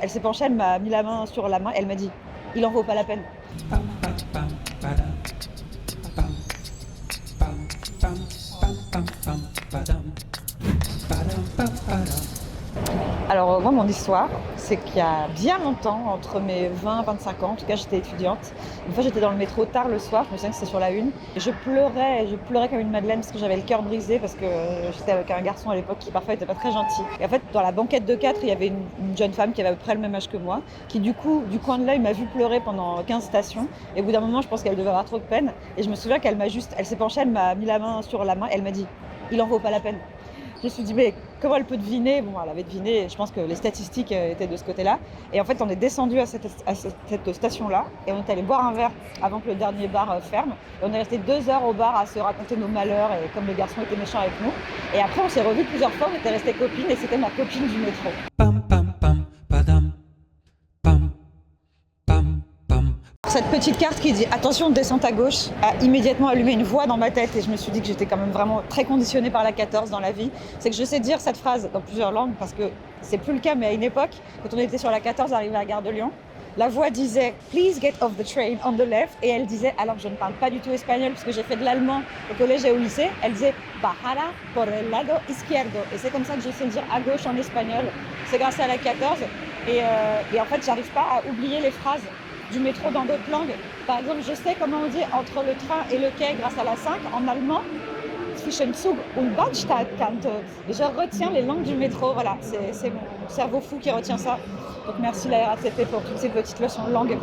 Elle s'est penchée, elle m'a mis la main sur la main, elle m'a dit « Il en vaut pas la peine ». Alors moi, mon histoire, c'est qu'il y a bien longtemps, entre mes 20 et 25 ans, en tout cas j'étais étudiante, une fois j'étais dans le métro tard le soir, je me souviens que c'était sur la une, et je pleurais comme une madeleine parce que j'avais le cœur brisé, parce que j'étais avec un garçon à l'époque qui parfois était pas très gentil. Et en fait, dans la banquette de 4, il y avait une jeune femme qui avait à peu près le même âge que moi, qui du coup, du coin de l'œil, m'a vu pleurer pendant 15 stations, et au bout d'un moment, je pense qu'elle devait avoir trop de peine, et je me souviens elle s'est penchée, elle m'a mis la main sur la main, elle m'a dit « Il en vaut pas la peine ». Je me suis dit, mais comment elle peut deviner? Bon, elle avait deviné, je pense que les statistiques étaient de ce côté-là. Et en fait, on est descendu à cette station-là et on est allé boire un verre avant que le dernier bar ferme. Et on est resté 2 heures au bar à se raconter nos malheurs et comme les garçons étaient méchants avec nous. Et après, on s'est revus plusieurs fois, on était restés copines et c'était ma copine du métro. Pam pam pam padam pam pam pam. Cette petite carte qui dit attention, descente à gauche a immédiatement allumé une voix dans ma tête et je me suis dit que j'étais quand même vraiment très conditionnée par la 14 dans la vie. C'est que je sais dire cette phrase dans plusieurs langues parce que c'est plus le cas, mais à une époque, quand on était sur la 14 arrivé à la gare de Lyon, la voix disait please get off the train on the left et elle disait, alors que je ne parle pas du tout espagnol parce que j'ai fait de l'allemand au collège et au lycée, elle disait bajara por el lado izquierdo et c'est comme ça que je sais dire à gauche en espagnol. C'est grâce à la 14 et en fait j'arrive pas à oublier les phrases du métro dans d'autres langues. Par exemple, je sais comment on dit entre le train et le quai grâce à la 5 en allemand. Zwischen Zug und Bahnsteigkante. Et je retiens les langues du métro. Voilà, c'est mon cerveau fou qui retient ça. Donc merci la RATP pour toutes ces petites leçons de langue.